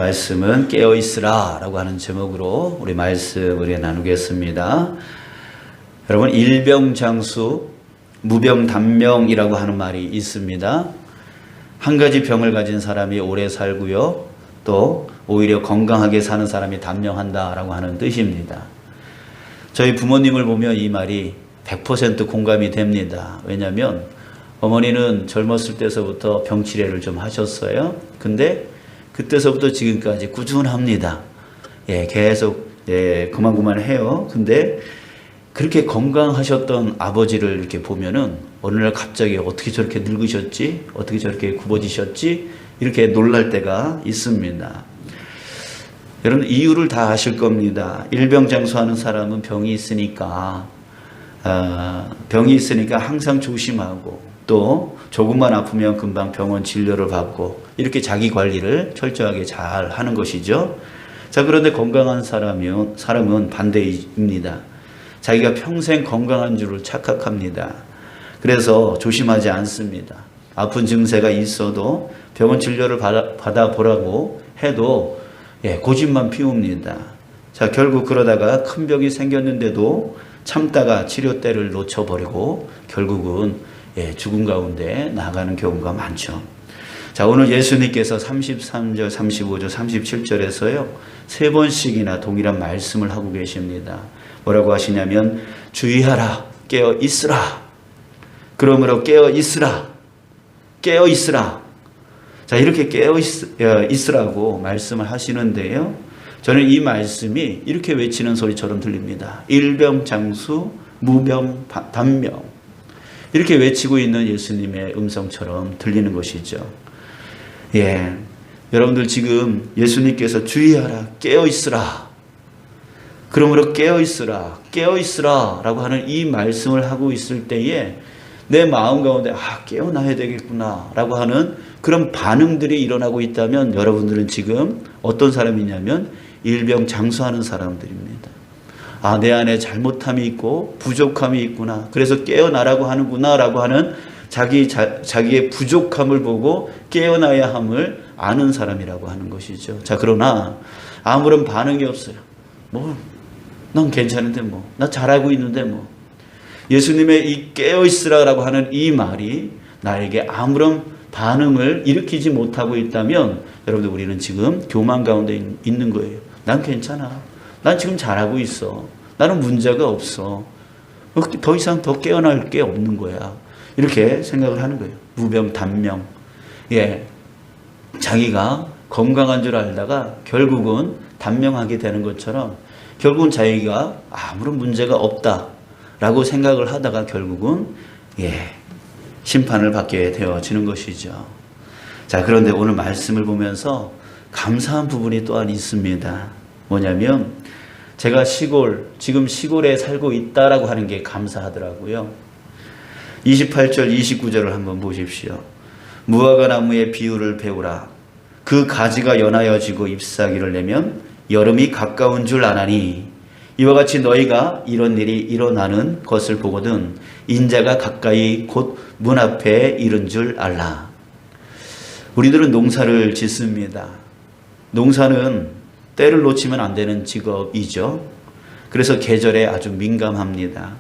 말씀은 깨어있으라 라고 하는 제목으로 우리 말씀을 나누겠습니다. 여러분, 일병장수 무병단명이라고 하는 말이 있습니다. 한 가지 병을 가진 사람이 오래 살고요, 또 오히려 건강하게 사는 사람이 단명한다 라고 하는 뜻입니다. 저희 부모님을 보면 이 말이 100% 공감이 됩니다. 왜냐하면 어머니는 젊었을 때서부터 병치레를 좀 하셨어요. 근데 그때서부터 지금까지 꾸준합니다. 계속 그만해요. 근데 그렇게 건강하셨던 아버지를 이렇게 보면은 어느 날 갑자기 어떻게 저렇게 늙으셨지? 어떻게 저렇게 굽어지셨지? 이렇게 놀랄 때가 있습니다. 여러분, 이유를 다 아실 겁니다. 일병장수하는 사람은 병이 있으니까 항상 조심하고, 또 조금만 아프면 금방 병원 진료를 받고, 이렇게 자기 관리를 철저하게 잘 하는 것이죠. 자, 그런데 건강한 사람은 반대입니다. 자기가 평생 건강한 줄을 착각합니다. 그래서 조심하지 않습니다. 아픈 증세가 있어도 병원 진료를 받아보라고 해도 고집만 피웁니다. 자, 결국 그러다가 큰 병이 생겼는데도 참다가 치료대를 놓쳐버리고 결국은 죽음 가운데 나가는 경우가 많죠. 자, 오늘 예수님께서 33절, 35절, 37절에서요 3번씩이나 동일한 말씀을 하고 계십니다. 뭐라고 하시냐면, 주의하라, 깨어 있으라. 그러므로 깨어 있으라, 깨어 있으라. 자, 이렇게 깨어 있으라고 말씀을 하시는데요, 저는 이 말씀이 이렇게 외치는 소리처럼 들립니다. 일병장수 무병단명, 이렇게 외치고 있는 예수님의 음성처럼 들리는 것이죠. 여러분들 지금 예수님께서 주의하라, 깨어 있으라, 그러므로 깨어 있으라, 깨어 있으라 라고 하는 이 말씀을 하고 있을 때에 내 마음 가운데 깨어나야 되겠구나 라고 하는 그런 반응들이 일어나고 있다면, 여러분들은 지금 어떤 사람이냐면 일병장수하는 사람들입니다. 내 안에 잘못함이 있고 부족함이 있구나, 그래서 깨어나라고 하는구나 라고 하는 자기의 부족함을 보고 깨어나야 함을 아는 사람이라고 하는 것이죠. 자, 그러나 아무런 반응이 없어요. 넌 괜찮은데 나 잘하고 있는데 예수님의 이 깨어있으라라고 하는 이 말이 나에게 아무런 반응을 일으키지 못하고 있다면, 여러분들 우리는 지금 교만 가운데 있는 거예요. 난 괜찮아, 난 지금 잘하고 있어, 나는 문제가 없어, 더 이상 더 깨어날 게 없는 거야, 이렇게 생각을 하는 거예요. 무병단명. 자기가 건강한 줄 알다가 결국은 단명하게 되는 것처럼, 결국은 자기가 아무런 문제가 없다라고 생각을 하다가 결국은 심판을 받게 되어지는 것이죠. 자, 그런데 오늘 말씀을 보면서 감사한 부분이 또한 있습니다. 뭐냐면, 제가 지금 시골에 살고 있다라고 하는 게 감사하더라고요. 28절, 29절을 한번 보십시오. 무화과 나무의 비유를 배우라. 그 가지가 연하여지고 잎사귀를 내면 여름이 가까운 줄 아나니, 이와 같이 너희가 이런 일이 일어나는 것을 보거든 인자가 가까이 곧 문 앞에 이른 줄 알라. 우리들은 농사를 짓습니다. 농사는 때를 놓치면 안 되는 직업이죠. 그래서 계절에 아주 민감합니다.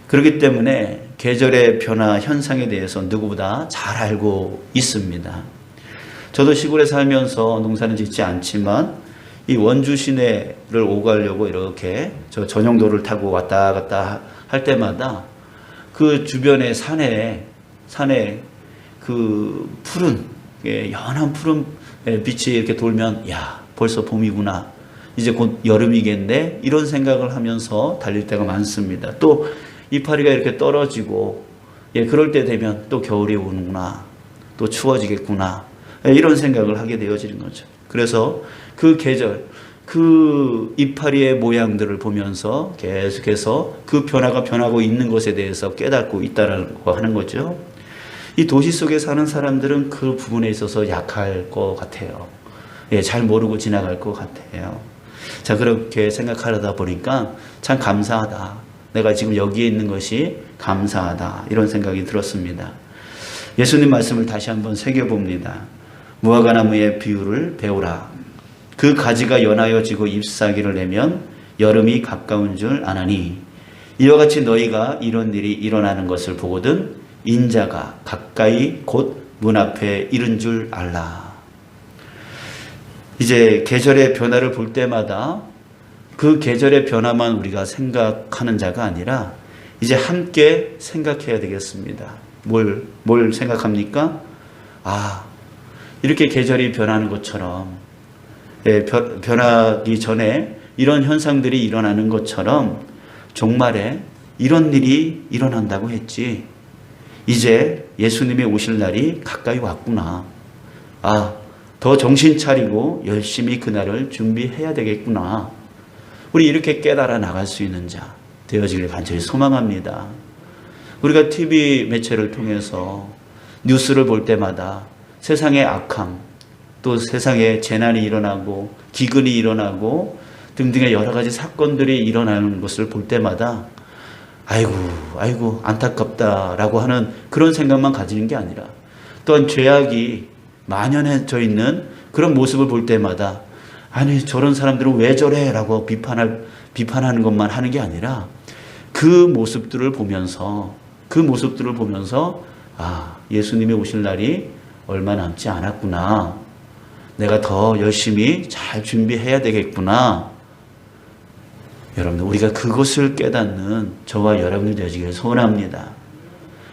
그렇기 때문에 계절의 변화 현상에 대해서 누구보다 잘 알고 있습니다. 저도 시골에 살면서 농사는 짓지 않지만 이 원주 시내를 오가려고 이렇게 저 전용도를 타고 왔다 갔다 할 때마다 그 주변의 산에 그 푸른, 연한 푸른 빛이 이렇게 돌면, 벌써 봄이구나, 이제 곧 여름이겠네, 이런 생각을 하면서 달릴 때가 많습니다. 또 이파리가 이렇게 떨어지고, 그럴 때 되면 또 겨울이 오는구나, 또 추워지겠구나, 이런 생각을 하게 되어지는 거죠. 그래서 그 계절, 그 이파리의 모양들을 보면서 계속해서 그 변화가 변하고 있는 것에 대해서 깨닫고 있다고 하는 거죠. 이 도시 속에 사는 사람들은 그 부분에 있어서 약할 것 같아요. 잘 모르고 지나갈 것 같아요. 자, 그렇게 생각하려다 보니까 참 감사하다, 내가 지금 여기에 있는 것이 감사하다, 이런 생각이 들었습니다. 예수님 말씀을 다시 한번 새겨봅니다. 무화과나무의 비유를 배우라. 그 가지가 연하여 지고 잎사귀를 내면 여름이 가까운 줄 아나니 이와 같이 너희가 이런 일이 일어나는 것을 보거든 인자가 가까이 곧 문 앞에 이른 줄 알라. 이제 계절의 변화를 볼 때마다 그 계절의 변화만 우리가 생각하는 자가 아니라 이제 함께 생각해야 되겠습니다. 뭘 생각합니까? 이렇게 계절이 변하는 것처럼, 변하기 전에 이런 현상들이 일어나는 것처럼 종말에 이런 일이 일어난다고 했지. 이제 예수님이 오실 날이 가까이 왔구나. 더 정신 차리고 열심히 그날을 준비해야 되겠구나. 우리 이렇게 깨달아 나갈 수 있는 자 되어지길 간절히 소망합니다. 우리가 TV 매체를 통해서 뉴스를 볼 때마다 세상의 악함, 또 세상에 재난이 일어나고 기근이 일어나고 등등의 여러 가지 사건들이 일어나는 것을 볼 때마다 아이고 안타깝다라고 하는 그런 생각만 가지는 게 아니라 또한 죄악이 만연해져 있는 그런 모습을 볼 때마다 아니 저런 사람들은 왜 저래 라고 비판하는 것만 하는 게 아니라 그 모습들을 보면서 예수님이 오실 날이 얼마 남지 않았구나. 내가 더 열심히 잘 준비해야 되겠구나. 여러분들 우리가 그것을 깨닫는 저와 여러분들 되시기를 소원합니다.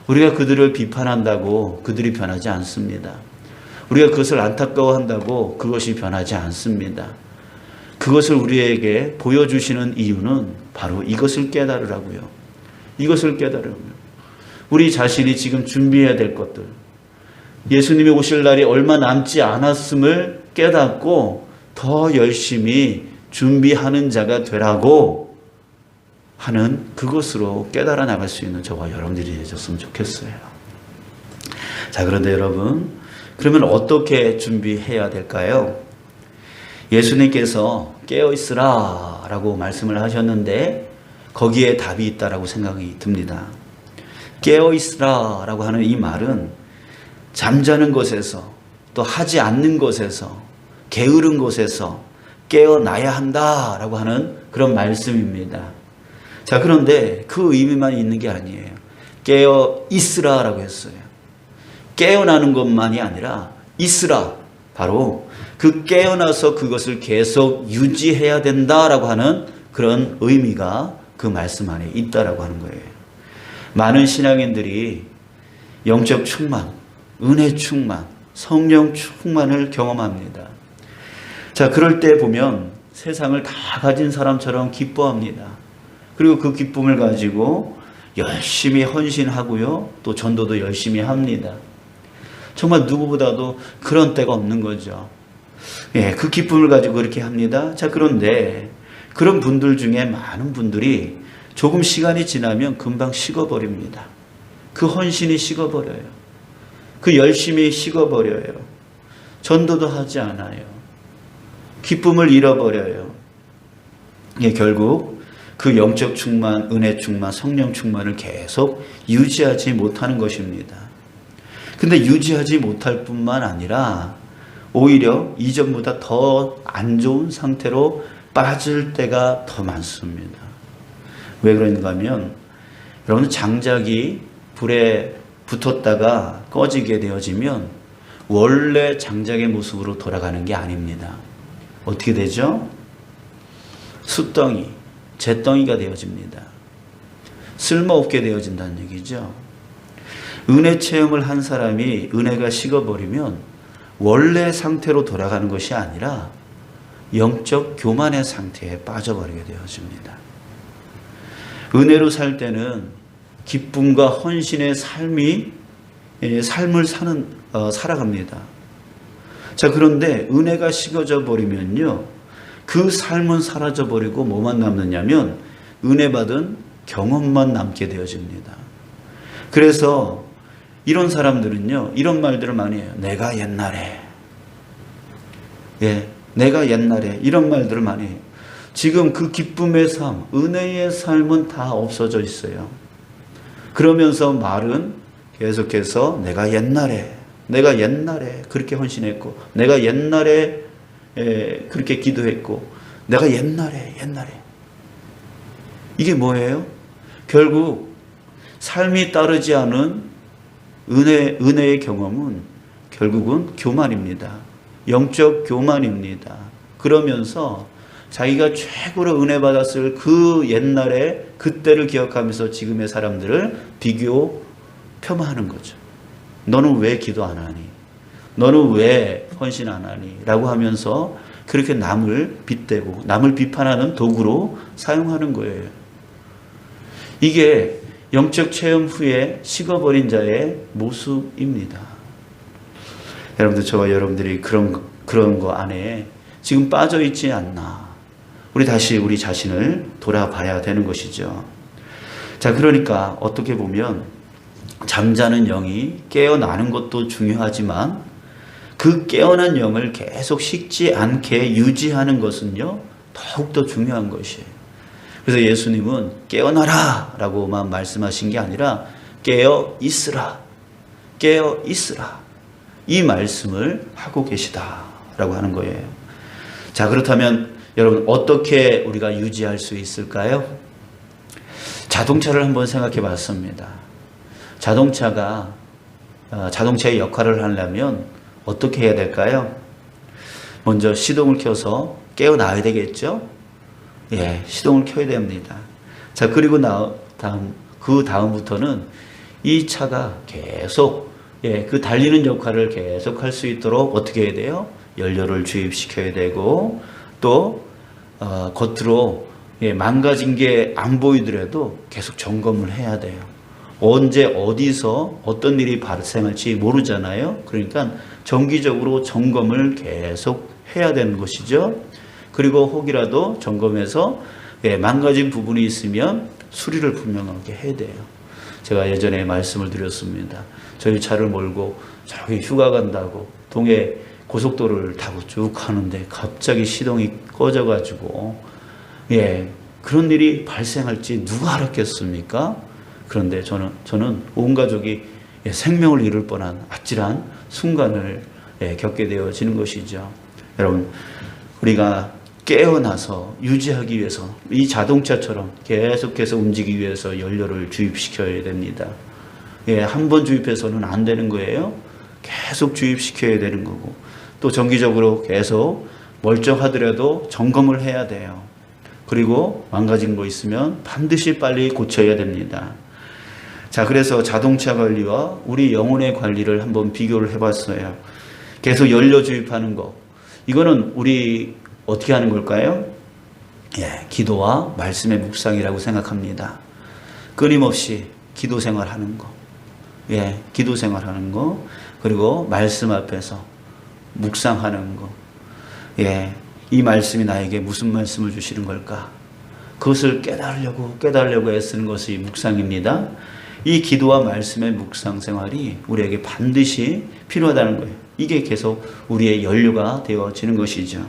우리가 그들을 비판한다고 그들이 변하지 않습니다. 우리가 그것을 안타까워한다고 그것이 변하지 않습니다. 그것을 우리에게 보여주시는 이유는 바로 이것을 깨달으라고요. 이것을 깨달으라고요. 우리 자신이 지금 준비해야 될 것들, 예수님이 오실 날이 얼마 남지 않았음을 깨닫고 더 열심히 준비하는 자가 되라고 하는 그것으로 깨달아 나갈 수 있는 저와 여러분들이 되셨으면 좋겠어요. 자, 그런데 여러분, 그러면 어떻게 준비해야 될까요? 예수님께서 깨어있으라 라고 말씀을 하셨는데 거기에 답이 있다라고 생각이 듭니다. 깨어있으라 라고 하는 이 말은 잠자는 곳에서 또 하지 않는 곳에서 게으른 곳에서 깨어나야 한다라고 하는 그런 말씀입니다. 자, 그런데 그 의미만 있는 게 아니에요. 깨어 있으라라고 했어요. 깨어나는 것만이 아니라 있으라. 바로 그 깨어나서 그것을 계속 유지해야 된다라고 하는 그런 의미가 그 말씀 안에 있다라고 하는 거예요. 많은 신앙인들이 영적 충만, 은혜 충만, 성령 충만을 경험합니다. 자, 그럴 때 보면 세상을 다 가진 사람처럼 기뻐합니다. 그리고 그 기쁨을 가지고 열심히 헌신하고요. 또 전도도 열심히 합니다. 정말 누구보다도 그런 때가 없는 거죠. 그 기쁨을 가지고 그렇게 합니다. 자, 그런데 그런 분들 중에 많은 분들이 조금 시간이 지나면 금방 식어버립니다. 그 헌신이 식어버려요. 그 열심이 식어버려요. 전도도 하지 않아요. 기쁨을 잃어버려요. 결국 그 영적 충만, 은혜 충만, 성령 충만을 계속 유지하지 못하는 것입니다. 근데 유지하지 못할 뿐만 아니라 오히려 이전보다 더 안 좋은 상태로 빠질 때가 더 많습니다. 왜 그런가 하면 여러분 장작이 불에 붙었다가 꺼지게 되어지면 원래 장작의 모습으로 돌아가는 게 아닙니다. 어떻게 되죠? 숯덩이, 잿덩이가 되어집니다. 쓸모없게 되어진다는 얘기죠. 은혜 체험을 한 사람이 은혜가 식어버리면 원래 상태로 돌아가는 것이 아니라 영적 교만의 상태에 빠져버리게 되어집니다. 은혜로 살 때는 기쁨과 헌신의 삶을 살아갑니다. 자, 그런데 은혜가 식어져 버리면요, 그 삶은 사라져 버리고 뭐만 남느냐면 은혜 받은 경험만 남게 되어집니다. 그래서 이런 사람들은요, 이런 말들을 많이 해요. 내가 옛날에 이런 말들을 많이 해요. 지금 그 기쁨의 삶, 은혜의 삶은 다 없어져 있어요. 그러면서 말은 계속해서 내가 옛날에 그렇게 헌신했고, 내가 옛날에 그렇게 기도했고 내가 옛날에 이게 뭐예요? 결국 삶이 따르지 않은 은혜의 경험은 결국은 교만입니다. 영적 교만입니다. 그러면서 자기가 최고로 은혜 받았을 그 옛날에 그때를 기억하면서 지금의 사람들을 비교 폄하하는 거죠. 너는 왜 기도 안 하니? 너는 왜 헌신 안 하니? 라고 하면서 그렇게 남을 빗대고 남을 비판하는 도구로 사용하는 거예요. 이게 영적 체험 후에 식어버린 자의 모습입니다. 여러분들, 저와 여러분들이 그런 거 안에 지금 빠져 있지 않나. 우리 다시 우리 자신을 돌아봐야 되는 것이죠. 자, 그러니까 어떻게 보면 잠자는 영이 깨어나는 것도 중요하지만 그 깨어난 영을 계속 식지 않게 유지하는 것은요, 더욱더 중요한 것이에요. 그래서 예수님은 깨어나라 라고만 말씀하신 게 아니라 깨어 있으라, 깨어 있으라, 이 말씀을 하고 계시다라고 하는 거예요. 자, 그렇다면 여러분, 어떻게 우리가 유지할 수 있을까요? 자동차를 한번 생각해 봤습니다. 자동차의 역할을 하려면 어떻게 해야 될까요? 먼저 시동을 켜서 깨어나야 되겠죠? 예, 시동을 켜야 됩니다. 자, 그리고 그 다음부터는 이 차가 계속, 그 달리는 역할을 계속 할 수 있도록 어떻게 해야 돼요? 연료를 주입시켜야 되고, 또, 겉으로, 망가진 게 안 보이더라도 계속 점검을 해야 돼요. 언제, 어디서 어떤 일이 발생할지 모르잖아요. 그러니까 정기적으로 점검을 계속 해야 되는 것이죠. 그리고 혹이라도 점검해서 망가진 부분이 있으면 수리를 분명하게 해야 돼요. 제가 예전에 말씀을 드렸습니다. 저희 차를 몰고 저기 휴가 간다고 동해 고속도로를 타고 쭉 가는데 갑자기 시동이 꺼져가지고 그런 일이 발생할지 누가 알았겠습니까? 그런데 저는 온 가족이 생명을 잃을 뻔한 아찔한 순간을 겪게 되어지는 것이죠. 여러분, 우리가 깨어나서 유지하기 위해서 이 자동차처럼 계속해서 움직이기 위해서 연료를 주입시켜야 됩니다. 한 번 주입해서는 안 되는 거예요. 계속 주입시켜야 되는 거고, 또 정기적으로 계속 멀쩡하더라도 점검을 해야 돼요. 그리고 망가진 거 있으면 반드시 빨리 고쳐야 됩니다. 자, 그래서 자동차 관리와 우리 영혼의 관리를 한번 비교를 해봤어요. 계속 연료 주입하는 거, 이거는 우리 어떻게 하는 걸까요? 기도와 말씀의 묵상이라고 생각합니다. 끊임없이 기도 생활하는 거, 기도 생활하는 거, 그리고 말씀 앞에서 묵상하는 거, 이 말씀이 나에게 무슨 말씀을 주시는 걸까? 그것을 깨달으려고 애쓰는 것이 묵상입니다. 이 기도와 말씀의 묵상 생활이 우리에게 반드시 필요하다는 거예요. 이게 계속 우리의 연료가 되어지는 것이죠.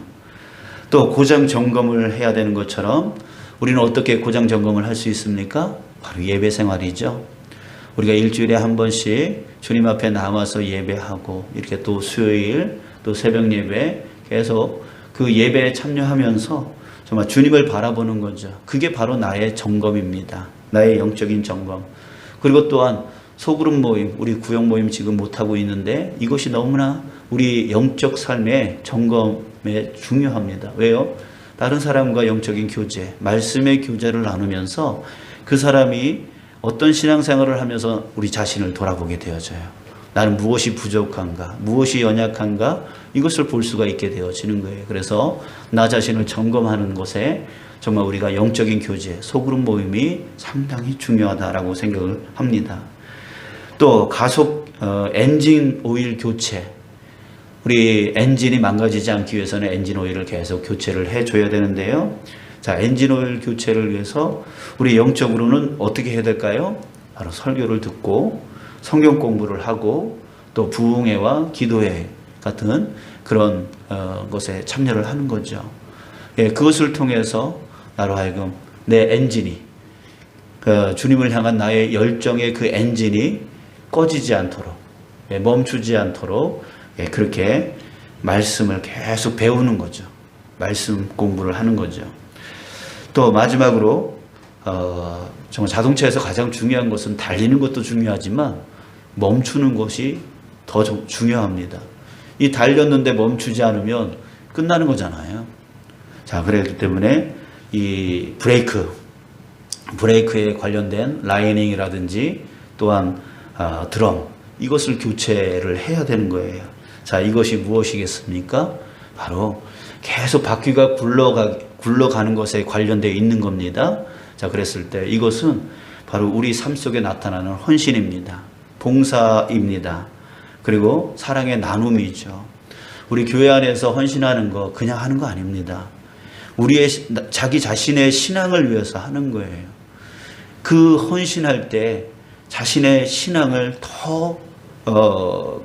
또 고장 점검을 해야 되는 것처럼 우리는 어떻게 고장 점검을 할 수 있습니까? 바로 예배 생활이죠. 우리가 일주일에 한 번씩 주님 앞에 나와서 예배하고, 이렇게 또 수요일 또 새벽 예배 계속 그 예배에 참여하면서 정말 주님을 바라보는 거죠. 그게 바로 나의 점검입니다. 나의 영적인 점검. 그리고 또한 소그룹 모임, 우리 구역 모임 지금 못하고 있는데 이것이 너무나 우리 영적 삶의 점검에 중요합니다. 왜요? 다른 사람과 영적인 교제, 말씀의 교제를 나누면서 그 사람이 어떤 신앙생활을 하면서 우리 자신을 돌아보게 되어져요. 나는 무엇이 부족한가, 무엇이 연약한가, 이것을 볼 수가 있게 되어지는 거예요. 그래서 나 자신을 점검하는 것에 정말 우리가 영적인 교제, 소그룹 모임이 상당히 중요하다라고 생각을 합니다. 또 가속 엔진 오일 교체, 우리 엔진이 망가지지 않기 위해서는 엔진 오일을 계속 교체를 해줘야 되는데요. 자, 엔진 오일 교체를 위해서 우리 영적으로는 어떻게 해야 될까요? 바로 설교를 듣고 성경 공부를 하고 또 부흥회와 기도회 같은 그런 것에 참여를 하는 거죠. 그것을 통해서 나로 하여금 내 엔진이, 주님을 향한 나의 열정의 그 엔진이 꺼지지 않도록, 멈추지 않도록 그렇게 말씀을 계속 배우는 거죠. 말씀 공부를 하는 거죠. 또 마지막으로 정말 자동차에서 가장 중요한 것은 달리는 것도 중요하지만 멈추는 것이 더 중요합니다. 이 달렸는데 멈추지 않으면 끝나는 거잖아요. 자, 그렇기 때문에 이 브레이크에 관련된 라이닝이라든지 또한 드럼, 이것을 교체를 해야 되는 거예요. 자, 이것이 무엇이겠습니까? 바로 계속 바퀴가 굴러가는 것에 관련되어 있는 겁니다. 자, 그랬을 때 이것은 바로 우리 삶 속에 나타나는 헌신입니다. 봉사입니다. 그리고 사랑의 나눔이죠. 우리 교회 안에서 헌신하는 거 그냥 하는 거 아닙니다. 우리의 자기 자신의 신앙을 위해서 하는 거예요. 그 헌신할 때 자신의 신앙을 더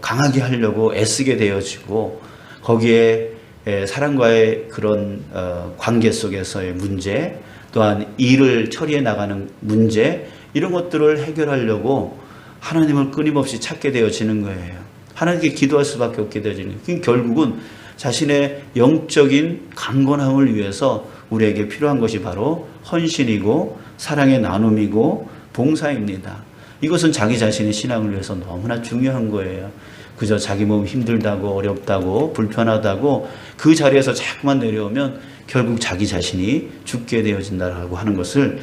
강하게 하려고 애쓰게 되어지고 거기에 사람과의 그런 관계 속에서의 문제, 또한 일을 처리해 나가는 문제, 이런 것들을 해결하려고 하나님을 끊임없이 찾게 되어지는 거예요. 하나님께 기도할 수밖에 없게 되어지는 거예요. 결국은 자신의 영적인 강건함을 위해서 우리에게 필요한 것이 바로 헌신이고 사랑의 나눔이고 봉사입니다. 이것은 자기 자신의 신앙을 위해서 너무나 중요한 거예요. 그저 자기 몸 힘들다고 어렵다고 불편하다고 그 자리에서 자꾸만 내려오면 결국 자기 자신이 죽게 되어진다라고 하는 것을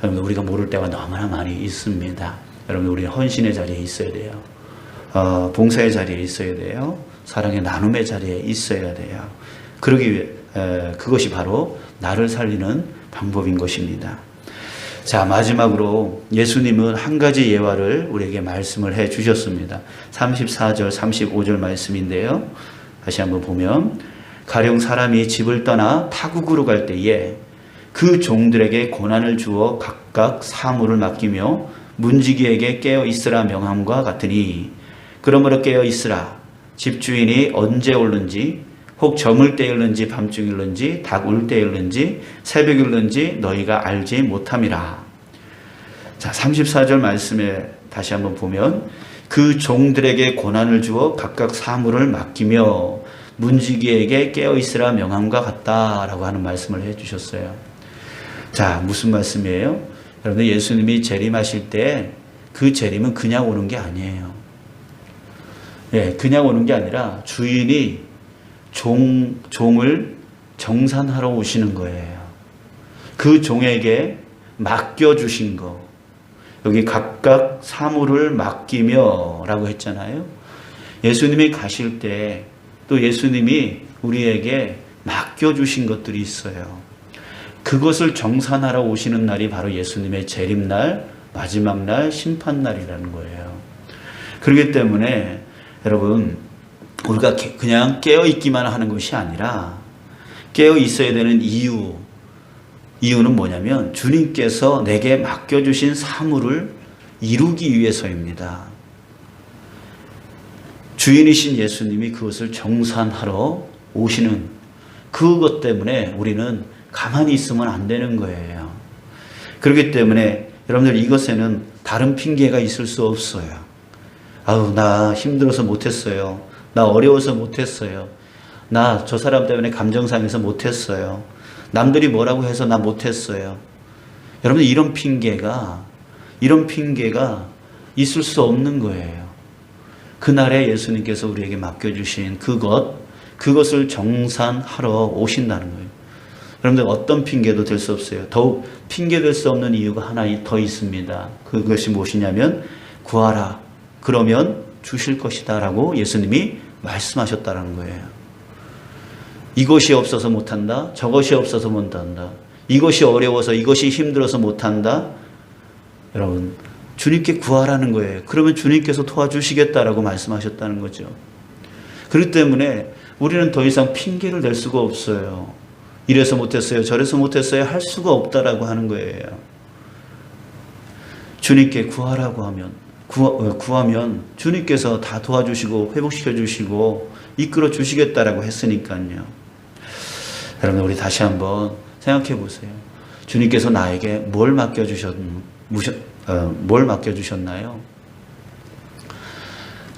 여러분 우리가 모를 때가 너무나 많이 있습니다. 여러분 우리는 헌신의 자리에 있어야 돼요. 봉사의 자리에 있어야 돼요. 사랑의 나눔의 자리에 있어야 돼요. 그러기 위해 그것이 바로 나를 살리는 방법인 것입니다. 자, 마지막으로 예수님은 한 가지 예화를 우리에게 말씀을 해 주셨습니다. 34절 35절 말씀인데요. 다시 한번 보면 가령 사람이 집을 떠나 타국으로 갈 때에 그 종들에게 고난을 주어 각각 사물을 맡기며 문지기에게 깨어 있으라 명함과 같으니 그러므로 깨어 있으라. 집주인이 언제 올는지 혹 저물 때일는지 밤중일는지 닭 울 때일는지 새벽일는지 너희가 알지 못함이라. 자, 34절 말씀에 다시 한번 보면 그 종들에게 고난을 주어 각각 사물을 맡기며 문지기에게 깨어 있으라 명함과 같다라고 하는 말씀을 해 주셨어요. 자, 무슨 말씀이에요? 여러분 예수님이 재림하실 때 그 재림은 그냥 오는 게 아니에요. 예, 그냥 오는 게 아니라 주인이 종을 정산하러 오시는 거예요. 그 종에게 맡겨주신 거. 여기 각각 사물을 맡기며 라고 했잖아요. 예수님이 가실 때 또 예수님이 우리에게 맡겨주신 것들이 있어요. 그것을 정산하러 오시는 날이 바로 예수님의 재림날, 마지막 날, 심판날이라는 거예요. 그렇기 때문에 여러분 우리가 그냥 깨어있기만 하는 것이 아니라 깨어있어야 되는 이유는 뭐냐면 주님께서 내게 맡겨주신 사물을 이루기 위해서입니다. 주인이신 예수님이 그것을 정산하러 오시는 그것 때문에 우리는 가만히 있으면 안 되는 거예요. 그렇기 때문에 여러분들 이것에는 다른 핑계가 있을 수 없어요. 아우, 나 힘들어서 못했어요. 나 어려워서 못했어요. 나 저 사람 때문에 감정상해서 못했어요. 남들이 뭐라고 해서 나 못했어요. 여러분 이런 핑계가 있을 수 없는 거예요. 그날에 예수님께서 우리에게 맡겨주신 그것을 정산하러 오신다는 거예요. 여러분들 어떤 핑계도 될 수 없어요. 더욱 핑계될 수 없는 이유가 하나 더 있습니다. 그것이 무엇이냐면 구하라. 그러면 주실 것이다 라고 예수님이 말씀하셨다는 거예요. 이것이 없어서 못한다. 저것이 없어서 못한다. 이것이 어려워서 이것이 힘들어서 못한다. 여러분 주님께 구하라는 거예요. 그러면 주님께서 도와주시겠다라고 말씀하셨다는 거죠. 그렇기 때문에 우리는 더 이상 핑계를 댈 수가 없어요. 이래서 못했어요. 저래서 못했어요. 할 수가 없다라고 하는 거예요. 주님께 구하라고 하면 구하면 주님께서 다 도와주시고 회복시켜 주시고 이끌어 주시겠다라고 했으니까요. 여러분 우리 다시 한번 생각해 보세요. 주님께서 나에게 뭘 맡겨주셨나요?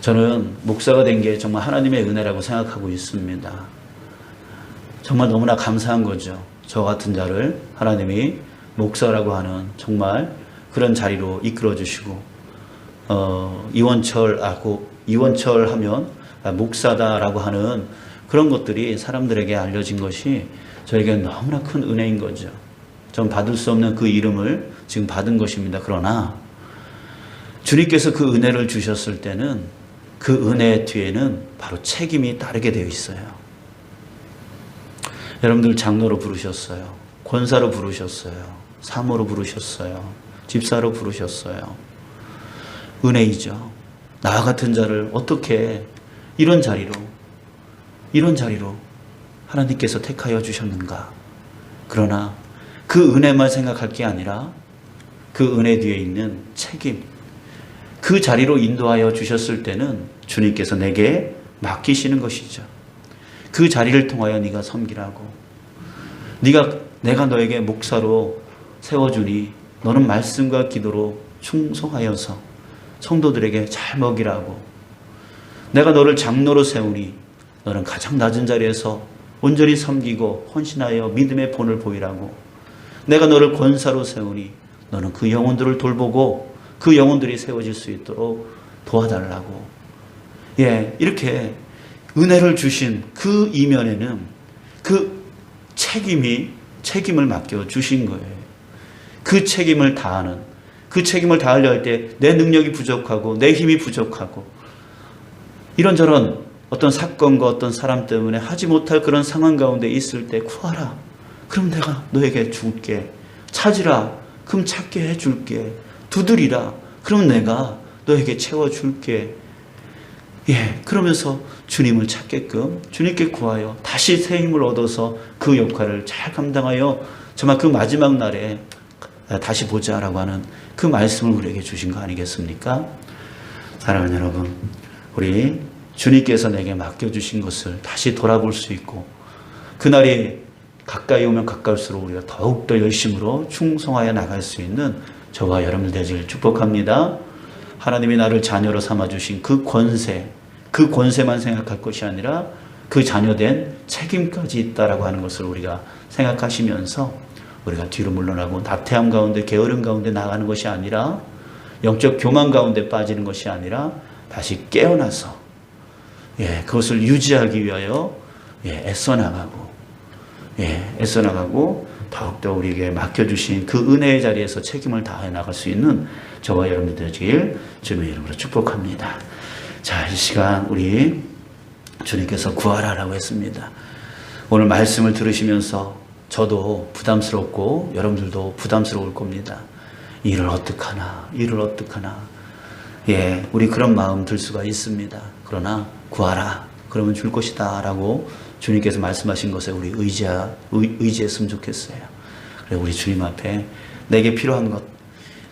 저는 목사가 된 게 정말 하나님의 은혜라고 생각하고 있습니다. 정말 너무나 감사한 거죠. 저 같은 자를 하나님이 목사라고 하는 정말 그런 자리로 이끌어 주시고, 이원철 하면 목사다라고 하는 그런 것들이 사람들에게 알려진 것이 저에게 너무나 큰 은혜인 거죠. 전 받을 수 없는 그 이름을 지금 받은 것입니다. 그러나 주님께서 그 은혜를 주셨을 때는 그 은혜 뒤에는 바로 책임이 따르게 되어 있어요. 여러분들 장로로 부르셨어요. 권사로 부르셨어요. 사모로 부르셨어요. 집사로 부르셨어요. 은혜이죠. 나와 같은 자를 어떻게 이런 자리로 하나님께서 택하여 주셨는가. 그러나 그 은혜만 생각할 게 아니라 그 은혜 뒤에 있는 책임, 그 자리로 인도하여 주셨을 때는 주님께서 내게 맡기시는 것이죠. 그 자리를 통하여 네가 섬기라고. 내가 너에게 목사로 세워주니 너는 말씀과 기도로 충성하여서 성도들에게 잘 먹이라고. 내가 너를 장로로 세우니 너는 가장 낮은 자리에서 온전히 섬기고 헌신하여 믿음의 본을 보이라고. 내가 너를 권사로 세우니 너는 그 영혼들을 돌보고 그 영혼들이 세워질 수 있도록 도와달라고. 이렇게 은혜를 주신 그 이면에는 그 책임을 맡겨주신 거예요. 그 책임을 다하는, 그 책임을 다하려 할 때 내 능력이 부족하고 내 힘이 부족하고 이런저런 어떤 사건과 어떤 사람 때문에 하지 못할 그런 상황 가운데 있을 때 구하라. 그럼 내가 너에게 줄게. 찾으라. 그럼 찾게 해줄게. 두드리라. 그럼 내가 너에게 채워줄게. 그러면서 주님을 찾게끔 주님께 구하여 다시 새 힘을 얻어서 그 역할을 잘 감당하여 정말 그 마지막 날에 다시 보자라고 하는 그 말씀을 우리에게 주신 거 아니겠습니까? 사랑하는 여러분, 우리 주님께서 내게 맡겨주신 것을 다시 돌아볼 수 있고 그날이 가까이 오면 가까울수록 우리가 더욱더 열심으로 충성하여 나갈 수 있는 저와 여러분들 되시길 축복합니다. 하나님이 나를 자녀로 삼아주신 그 권세만 생각할 것이 아니라 그 자녀된 책임까지 있다라고 하는 것을 우리가 생각하시면서 우리가 뒤로 물러나고 나태함 가운데 게으름 가운데 나가는 것이 아니라 영적 교만 가운데 빠지는 것이 아니라 다시 깨어나서 그것을 유지하기 위하여 애써 나가고 더욱더 우리에게 맡겨주신 그 은혜의 자리에서 책임을 다해 나갈 수 있는 저와 여러분들 되시길 주님의 이름으로 축복합니다. 자, 이 시간 우리 주님께서 구하라라고 했습니다. 오늘 말씀을 들으시면서 저도 부담스럽고 여러분들도 부담스러울 겁니다. 일을 어떡하나. 우리 그런 마음 들 수가 있습니다. 그러나 구하라. 그러면 줄 것이다 라고 주님께서 말씀하신 것에 우리 의지했으면 좋겠어요. 그래, 우리 주님 앞에 내게 필요한 것,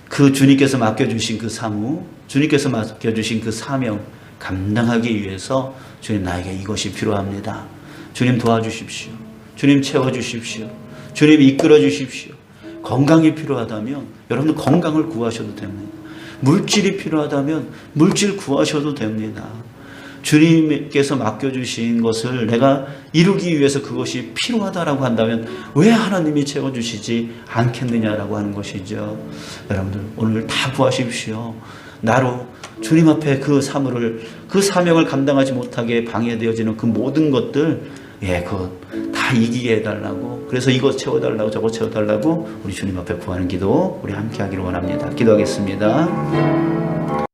그 주님께서 맡겨주신 그 사무, 주님께서 맡겨주신 그 사명 감당하기 위해서 주님 나에게 이것이 필요합니다. 주님 도와주십시오. 주님 채워주십시오. 주님 이끌어주십시오. 건강이 필요하다면 여러분들 건강을 구하셔도 됩니다. 물질이 필요하다면 물질 구하셔도 됩니다. 주님께서 맡겨주신 것을 내가 이루기 위해서 그것이 필요하다라고 한다면 왜 하나님이 채워주시지 않겠느냐라고 하는 것이죠. 여러분들 오늘 다 구하십시오. 나로 주님 앞에 그 사명을 감당하지 못하게 방해되어지는 그 모든 것들 그거 다 이기게 해달라고, 그래서 이것 채워달라고 저것 채워달라고 우리 주님 앞에 구하는 기도 우리 함께 하기를 원합니다. 기도하겠습니다.